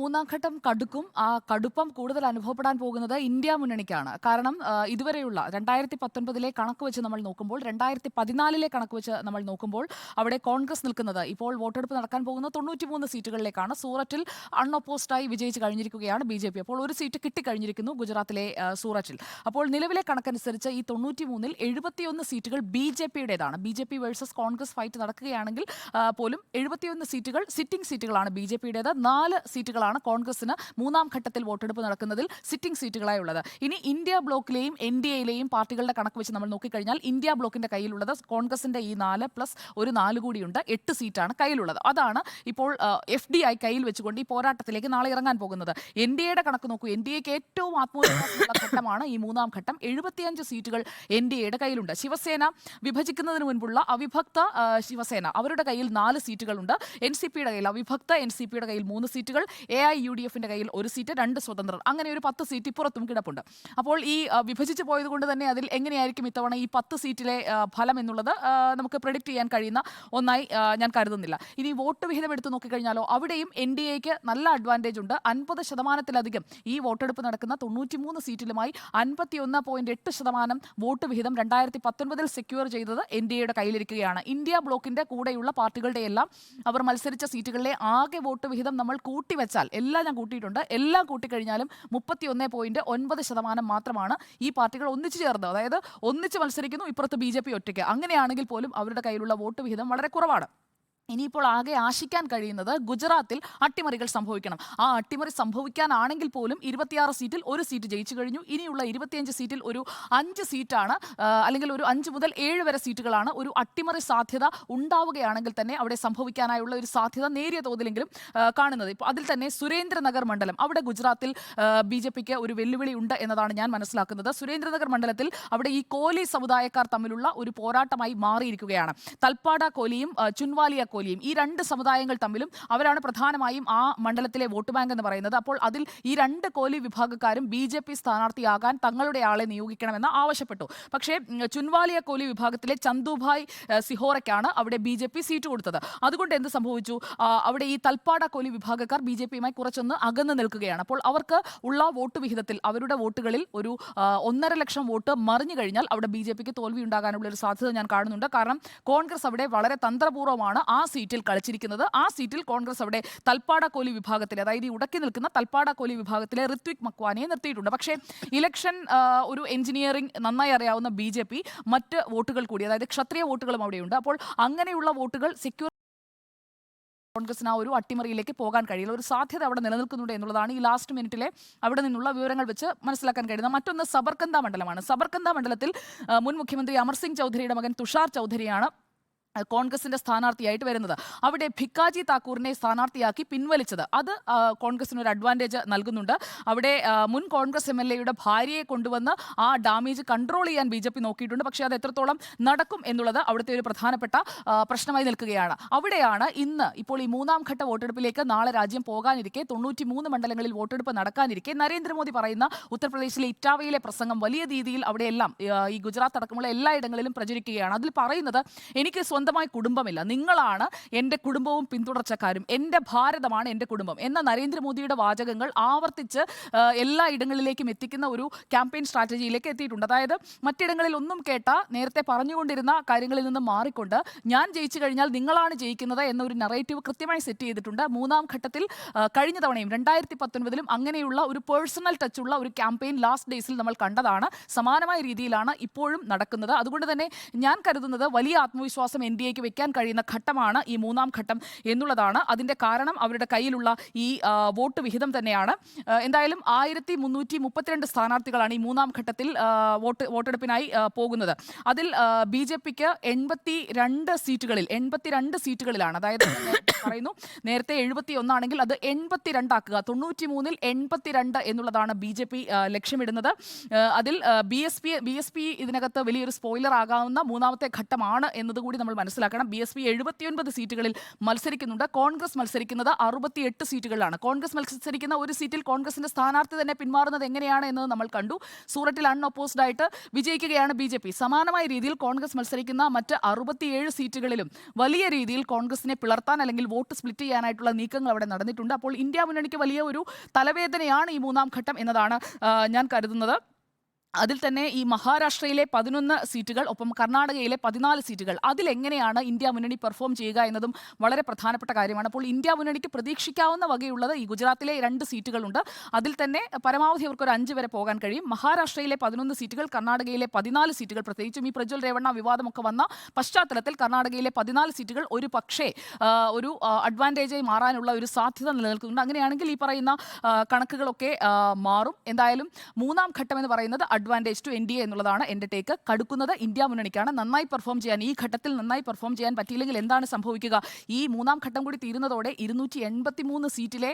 മൂന്നാം ഘട്ടം കടുക്കും. ആ കടുപ്പം കൂടുതൽ അനുഭവപ്പെടാൻ പോകുന്നത് ഇന്ത്യ മുന്നണിക്കാണ്. കാരണം ഇതുവരെയുള്ള 2019 കണക്ക് വെച്ച് നമ്മൾ നോക്കുമ്പോൾ, 2014 കണക്ക് വെച്ച് നമ്മൾ നോക്കുമ്പോൾ അവിടെ കോൺഗ്രസ് നിൽക്കുന്നത് ഇപ്പോൾ വോട്ടെടുപ്പ് നടക്കാൻ പോകുന്ന 93 സീറ്റുകളിലേക്കാണ്. സൂററ്റിൽ അൺഒപ്പോസ്ഡായി വിജയിച്ച് കഴിഞ്ഞിരിക്കുകയാണ് ബി. അപ്പോൾ ഒരു സീറ്റ് കിട്ടിക്കഴിഞ്ഞിരിക്കുന്നു ഗുജറാത്തിലെ സൂററ്റിൽ. അപ്പോൾ നിലവിലെ കണക്കനുസരിച്ച് ഈ 93-ൽ 71 സീറ്റുകൾ ബി.ജെ.പിയുടേതാണ്. ബി.ജെ.പി വേഴ്സസ് കോൺഗ്രസ് ഫൈറ്റ് നടക്കുകയാണെങ്കിൽ പോലും 71 സീറ്റുകൾ സിറ്റിംഗ് സീറ്റുകളാണ് ബി.ജെ.പിയുടേത്. 4 സീറ്റുകളാണ് കോൺഗ്രസിന് മൂന്നാം ഘട്ടത്തിൽ വോട്ടെടുപ്പ് നടക്കുന്നതിൽ സിറ്റിംഗ് സീറ്റുകളായി ഉള്ളത്. ഇനി ഇന്ത്യ ബ്ലോക്കിലെയും എൻ.ഡി.എയിലെയും പാർട്ടികളുടെ കണക്ക് വെച്ച് നമ്മൾ നോക്കിക്കഴിഞ്ഞാൽ ഇന്ത്യ ബ്ലോക്കിന്റെ കയ്യിലുള്ളത് കോൺഗ്രസിന്റെ ഈ 4 പ്ലസ് ഒരു 4 കൂടിയുണ്ട്, 8 സീറ്റാണ് കയ്യിലുള്ളത്. അതാണ് ഇപ്പോൾ FDI കയ്യിൽ വെച്ചുകൊണ്ട് ഈ പോരാട്ടത്തിലേക്ക് നാളെ ഇറങ്ങാൻ പോകുന്നത്. എൻ.ഡി.എയുടെ കണക്ക് നോക്കൂ. എൻ.ഡി.എക്ക് ഏറ്റവും ആത്മവിശ്വാസമുള്ള ഘട്ടമാണ് ഈ മൂന്നാം ഘട്ടം. 75 സീറ്റുകൾ എൻ.ഡി.എയുടെ കയ്യിലുണ്ട്. ശിവസേന വിഭജിക്കുന്നതിന് മുൻപുള്ള അവിഭക്ത ശിവസേന അവരുടെ കയ്യിൽ 4 സീറ്റുകളുണ്ട്. എൻ.സി.പിയുടെ കയ്യിൽ അവിഭക്ത എൻ.സി.പിയുടെ കയ്യിൽ 3 സീറ്റുകൾ, AIUDFന്റെ കയ്യിൽ 1 സീറ്റ്, 2 സ്വതന്ത്രർ, അങ്ങനെ ഒരു 10 സീറ്റ് ഇപ്പുറത്തും കിടപ്പുണ്ട്. അപ്പോൾ ഈ വിഭജിച്ച് പോയതുകൊണ്ട് തന്നെ അതിൽ എങ്ങനെയായിരിക്കും ഇത്തവണ ഈ 10 സീറ്റിലെ ഫലം എന്നുള്ളത് നമുക്ക് പ്രെഡിക്റ്റ് ചെയ്യാൻ കഴിയുന്ന ഒന്നായി ഞാൻ കരുതുന്നില്ല. ഇനി വോട്ട് വിഹിതം എടുത്ത് നോക്കിക്കഴിഞ്ഞാലോ അവിടെയും എൻ.ഡി.എക്ക് നല്ല അഡ്വാൻറ്റേജ് ഉണ്ട്. 50%-ലധികം ഈ വോട്ടെടുപ്പ് നടക്കുന്ന 93 സീറ്റിലുമായി 51.8% വോട്ട് വിഹിതം 2019 സെക്യൂർ ചെയ്തത് എൻ.ഡി.എയുടെ കയ്യിലിരിക്കുകയാണ്. ഇന്ത്യ ബ്ലോക്കിന്റെ കൂടെയുള്ള പാർട്ടികളുടെ എല്ലാം അവർ മത്സരിച്ച സീറ്റുകളിലെ ആകെ വോട്ട് വിഹിതം നമ്മൾ കൂട്ടിവെച്ചാൽ, എല്ലാം ഞാൻ കൂട്ടിയിട്ടുണ്ട്, എല്ലാം കൂട്ടിക്കഴിഞ്ഞാലും 31.9% മാത്രമാണ് ഈ പാർട്ടികൾ ഒന്നിച്ചു ചേർന്നത്. അതായത് ഒന്നിച്ച് മത്സരിക്കുന്നു, ഇപ്പുറത്ത് ബി.ജെ.പി ഒറ്റയ്ക്ക്. അങ്ങനെയാണെങ്കിൽ പോലും അവരുടെ കയ്യിലുള്ള വോട്ട് വിഹിതം വളരെ കുറവാണ്. ഇനിയിപ്പോൾ ആകെ ആശിക്കാൻ കഴിയുന്നത് ഗുജറാത്തിൽ അട്ടിമറികൾ സംഭവിക്കണം. ആ അട്ടിമറി സംഭവിക്കാനാണെങ്കിൽ പോലും 26 സീറ്റിൽ 1 സീറ്റ് ജയിച്ചു കഴിഞ്ഞു. ഇനിയുള്ള 25 സീറ്റിൽ ഒരു 5 സീറ്റാണ്, അല്ലെങ്കിൽ ഒരു 5 മുതൽ 7 വരെ സീറ്റുകളാണ് ഒരു അട്ടിമറി സാധ്യത ഉണ്ടാവുകയാണെങ്കിൽ തന്നെ അവിടെ സംഭവിക്കാനായുള്ള ഒരു സാധ്യത നേരിയ തോതിലെങ്കിലും കാണുന്നത്. ഇപ്പോൾ അതിൽ തന്നെ സുരേന്ദ്രനഗർ മണ്ഡലം, അവിടെ ഗുജറാത്തിൽ ബി.ജെ.പിക്ക് ഒരു വെല്ലുവിളി ഉണ്ട് എന്നതാണ് ഞാൻ മനസ്സിലാക്കുന്നത്. സുരേന്ദ്രനഗർ മണ്ഡലത്തിൽ അവിടെ ഈ കോലി സമുദായക്കാർ തമ്മിലുള്ള ഒരു പോരാട്ടമായി മാറിയിരിക്കുകയാണ്. തൽപ്പാട കോലിയും ചുൻവാലിയ കോലിയും, ഈ 2 സമുദായങ്ങൾ തമ്മിലും അവരാണ് പ്രധാനമായും ആ മണ്ഡലത്തിലെ വോട്ട് ബാങ്ക് എന്ന് പറയുന്നത്. അപ്പോൾ അതിൽ ഈ 2 കോലി വിഭാഗക്കാരും ബി.ജെ.പി സ്ഥാനാർത്ഥിയാകാൻ തങ്ങളുടെ ആളെ നിയോഗിക്കണമെന്ന് ആവശ്യപ്പെട്ടു. പക്ഷേ ചുൻവാലിയ കോലി വിഭാഗത്തിലെ ചന്ദുഭായ് സിഹോറയ്ക്കാണ് അവിടെ ബി.ജെ.പി സീറ്റ് കൊടുത്തത്. അതുകൊണ്ട് എന്ത് സംഭവിച്ചു? അവിടെ ഈ തൽപ്പാട കോലി വിഭാഗക്കാർ ബി.ജെ.പിയുമായി കുറച്ചൊന്ന് അകന്നു നിൽക്കുകയാണ്. അപ്പോൾ അവർക്ക് ഉള്ള വോട്ട് വിഹിതത്തിൽ, അവരുടെ വോട്ടുകളിൽ ഒരു 1.5 ലക്ഷം വോട്ട് മറിഞ്ഞു കഴിഞ്ഞാൽ അവിടെ ബി.ജെ.പിക്ക് തോൽവി ഉണ്ടാകാനുള്ള ഒരു സാധ്യത ഞാൻ കാണുന്നുണ്ട്. കാരണം കോൺഗ്രസ് അവിടെ വളരെ തന്ത്രപൂർവ്വമാണ് ആ സീറ്റിൽ കളിച്ചിരിക്കുന്നത്. ആ സീറ്റിൽ കോൺഗ്രസ് അവിടെ തൽപ്പാട കോലി വിഭാഗത്തിലെ, അതായത് ഈ ഉടക്കി നിൽക്കുന്ന തൽപ്പാട കോലി വിഭാഗത്തിലെ ഋത്വിക് മക്വാനയെ നിർത്തിയിട്ടുണ്ട്. പക്ഷേ ഇലക്ഷൻ ഒരു എഞ്ചിനീയറിംഗ് നന്നായി അറിയാവുന്ന ബി.ജെ.പി മറ്റ് വോട്ടുകൾ കൂടി, അതായത് ക്ഷത്രിയ വോട്ടുകളും അവിടെയുണ്ട്. അപ്പോൾ അങ്ങനെയുള്ള വോട്ടുകൾ സെക്യൂർ കോൺഗ്രസിന് ആ ഒരു അട്ടിമറിയിലേക്ക് പോകാൻ കഴിയില്ല. ഒരു സാധ്യത അവിടെ നിലനിൽക്കുന്നുണ്ട് എന്നുള്ളതാണ് ഈ ലാസ്റ്റ് മിനിറ്റിലെ അവിടെ നിന്നുള്ള വിവരങ്ങൾ വെച്ച് മനസ്സിലാക്കാൻ കഴിയുന്നത്. മറ്റൊന്ന് സബർകന്ത മണ്ഡലമാണ്. സബർകന്ത മണ്ഡലത്തിൽ മുൻ മുഖ്യമന്ത്രി അമർ സിംഗ് ചൗധരിയുടെ മകൻ തുഷാർ ചൗധരിയാണ് കോൺഗ്രസിന്റെ സ്ഥാനാർത്ഥിയായിട്ട് വരുന്നത്. അവിടെ ഭിക്കാജി താക്കൂറിനെ സ്ഥാനാർത്ഥിയാക്കി പിൻവലിച്ചത് അത് കോൺഗ്രസിന് ഒരു അഡ്വാൻറ്റേജ് നൽകുന്നുണ്ട്. അവിടെ മുൻ കോൺഗ്രസ് MLA-യുടെ ഭാര്യയെ കൊണ്ടുവന്ന് ആ ഡാമേജ് കൺട്രോൾ ചെയ്യാൻ ബി.ജെ.പി നോക്കിയിട്ടുണ്ട്. പക്ഷേ അത് എത്രത്തോളം നടക്കും എന്നുള്ളത് അവിടുത്തെ ഒരു പ്രധാനപ്പെട്ട പ്രശ്നമായി നിൽക്കുകയാണ്. അവിടെയാണ് ഇന്ന് ഇപ്പോൾ ഈ മൂന്നാം ഘട്ട വോട്ടെടുപ്പിലേക്ക് നാളെ രാജ്യം പോകാനിരിക്കെ, 93 മണ്ഡലങ്ങളിൽ വോട്ടെടുപ്പ് നടക്കാനിരിക്കെ നരേന്ദ്രമോദി പറയുന്ന ഉത്തർപ്രദേശിലെ ഇറ്റാവയിലെ പ്രസംഗം വലിയ രീതിയിൽ അവിടെയെല്ലാം ഈ ഗുജറാത്ത് അടക്കമുള്ള എല്ലായിടങ്ങളിലും പ്രചരിക്കുകയാണ്. അതിൽ പറയുന്നത്, എനിക്ക് സ്വന്തമായി കുടുംബമില്ല, നിങ്ങളാണ് എൻ്റെ കുടുംബവും പിന്തുടർച്ചക്കാരും, എൻ്റെ ഭാരതമാണ് എൻ്റെ കുടുംബം എന്ന നരേന്ദ്രമോദിയുടെ വാചകങ്ങൾ ആവർത്തിച്ച് എല്ലാ ഇടങ്ങളിലേക്കും എത്തിക്കുന്ന ഒരു ക്യാമ്പയിൻ സ്ട്രാറ്റജിയിലേക്ക് എത്തിയിട്ടുണ്ട്. അതായത് മറ്റിടങ്ങളിൽ ഒന്നും കേട്ട, നേരത്തെ പറഞ്ഞുകൊണ്ടിരുന്ന കാര്യങ്ങളിൽ നിന്ന് മാറിക്കൊണ്ട് ഞാൻ ജയിച്ചു കഴിഞ്ഞാൽ നിങ്ങളാണ് ജയിക്കുന്നത് എന്നൊരു നറേറ്റീവ് കൃത്യമായി സെറ്റ് ചെയ്തിട്ടുണ്ട്. മൂന്നാം ഘട്ടത്തിൽ കഴിഞ്ഞ തവണയും 2019 അങ്ങനെയുള്ള ഒരു പേഴ്സണൽ ടച്ചുള്ള ഒരു ക്യാമ്പയിൻ ലാസ്റ്റ് ഡേയ്സിൽ നമ്മൾ കണ്ടതാണ്. സമാനമായ രീതിയിലാണ് ഇപ്പോഴും നടക്കുന്നത്. അതുകൊണ്ട് തന്നെ ഞാൻ കരുതുന്നത് വലിയ ആത്മവിശ്വാസം NDAക്ക് വെക്കാൻ കഴിയുന്ന ഘട്ടമാണ് ഈ മൂന്നാം ഘട്ടം എന്നുള്ളതാണ്. അതിൻ്റെ കാരണം അവരുടെ കയ്യിലുള്ള ഈ വോട്ട് വിഹിതം തന്നെയാണ്. എന്തായാലും 1332 സ്ഥാനാർത്ഥികളാണ് ഈ മൂന്നാം ഘട്ടത്തിൽ വോട്ടെടുപ്പിനായി പോകുന്നത്. അതിൽ ബി.ജെ.പിക്ക് 82 സീറ്റുകളിലാണ്, അതായത് പറയുന്നു നേരത്തെ 71 ആണെങ്കിൽ അത് 82 ആക്കുക, 93-ൽ 82 എന്നുള്ളതാണ് ബി.ജെ.പി ലക്ഷ്യമിടുന്നത്. അതിൽ ബി എസ് പി ഇതിനകത്ത് വലിയൊരു സ്പോയിലർ ആകാവുന്ന മൂന്നാമത്തെ ഘട്ടമാണ് എന്നതുകൂടി നമ്മൾ മനസ്സിലാക്കണം. BSP 79 സീറ്റുകളിൽ മത്സരിക്കുന്നുണ്ട്. കോൺഗ്രസ് മത്സരിക്കുന്നത് 68 സീറ്റുകളിലാണ്. കോൺഗ്രസ് മത്സരിക്കുന്ന ഒരു സീറ്റിൽ കോൺഗ്രസിന്റെ സ്ഥാനാർത്ഥി തന്നെ പിന്മാറുന്നത് എങ്ങനെയാണ് എന്ന് നമ്മൾ കണ്ടു. സൂറത്തിൽ അൺഒപ്പോസ്ഡ് ആയിട്ട് വിജയിക്കുകയാണ് BJP. സമാനമായ രീതിയിൽ കോൺഗ്രസ് മത്സരിക്കുന്ന മറ്റ് 67 സീറ്റുകളിലും വലിയ രീതിയിൽ കോൺഗ്രസിനെ പിളർത്താൻ അല്ലെങ്കിൽ വോട്ട് സ്പ്ലിറ്റ് ചെയ്യാനായിട്ടുള്ള നീക്കങ്ങൾ അവിടെ നടന്നിട്ടുണ്ട്. അപ്പോൾ ഇന്ത്യ മുന്നണിക്ക് വലിയ ഒരു തലവേദനയാണ് ഈ മൂന്നാം ഘട്ടം എന്നതാണ് ഞാൻ കരുതുന്നത്. അതിൽ തന്നെ ഈ മഹാരാഷ്ട്രയിലെ 11 സീറ്റുകൾ, ഒപ്പം കർണാടകയിലെ 14 സീറ്റുകൾ, അതിലെങ്ങനെയാണ് ഇന്ത്യ മുന്നണി പെർഫോം ചെയ്യുക എന്നതും വളരെ പ്രധാനപ്പെട്ട കാര്യമാണ്. അപ്പോൾ ഇന്ത്യ മുന്നണിക്ക് പ്രതീക്ഷിക്കാവുന്ന വകയുള്ളത് ഈ ഗുജറാത്തിലെ 2 സീറ്റുകളുണ്ട്. അതിൽ തന്നെ പരമാവധി അവർക്ക് ഒരു 5 വരെ പോകാൻ കഴിയും. മഹാരാഷ്ട്രയിലെ 11 സീറ്റുകൾ, കർണാടകയിലെ 14 സീറ്റുകൾ, പ്രത്യേകിച്ചും ഈ പ്രജ്വൽ രേവണ്ണ വിവാദമൊക്കെ വന്ന പശ്ചാത്തലത്തിൽ കർണാടകയിലെ 14 സീറ്റുകൾ ഒരു പക്ഷേ ഒരു അഡ്വാൻറ്റേജായി മാറാനുള്ള ഒരു സാധ്യത നിലനിൽക്കുന്നുണ്ട്. അങ്ങനെയാണെങ്കിൽ ഈ പറയുന്ന കണക്കുകളൊക്കെ മാറും. എന്തായാലും മൂന്നാം ഘട്ടം എന്ന് പറയുന്നത് അഡ്വാൻറ്റേജ് ടു NDA എന്നുള്ളതാണ് എൻ്റെ ടേക്ക്. കടുക്കുന്നത് ഇന്ത്യ മുന്നണിക്കാണ്. നന്നായി പെർഫോം ചെയ്യാൻ, ഈ ഘട്ടത്തിൽ നന്നായി പെർഫോം ചെയ്യാൻ പറ്റിയില്ലെങ്കിൽ എന്താണ് സംഭവിക്കുക? ഈ മൂന്നാം ഘട്ടം കൂടി തീരുന്നതോടെ 283 സീറ്റിലെ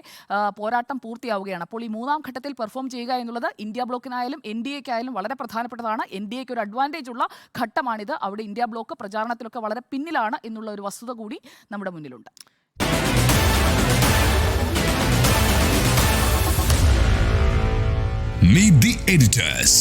പോരാട്ടം പൂർത്തിയാവുകയാണ്. അപ്പോൾ ഈ മൂന്നാം ഘട്ടത്തിൽ പെർഫോം ചെയ്യുക എന്നുള്ളത് ഇന്ത്യ ബ്ലോക്കിനായാലും NDAക്കായാലും വളരെ പ്രധാനപ്പെട്ടതാണ്. NDAക്ക് ഒരു അഡ്വാൻറ്റേജ് ഉള്ള ഘട്ടമാണിത്. അവിടെ ഇന്ത്യ ബ്ലോക്ക് പ്രചാരണത്തിലൊക്കെ വളരെ പിന്നിലാണ് എന്നുള്ള ഒരു വസ്തുത കൂടി നമ്മുടെ മുന്നിലുണ്ട്. Meet the editors.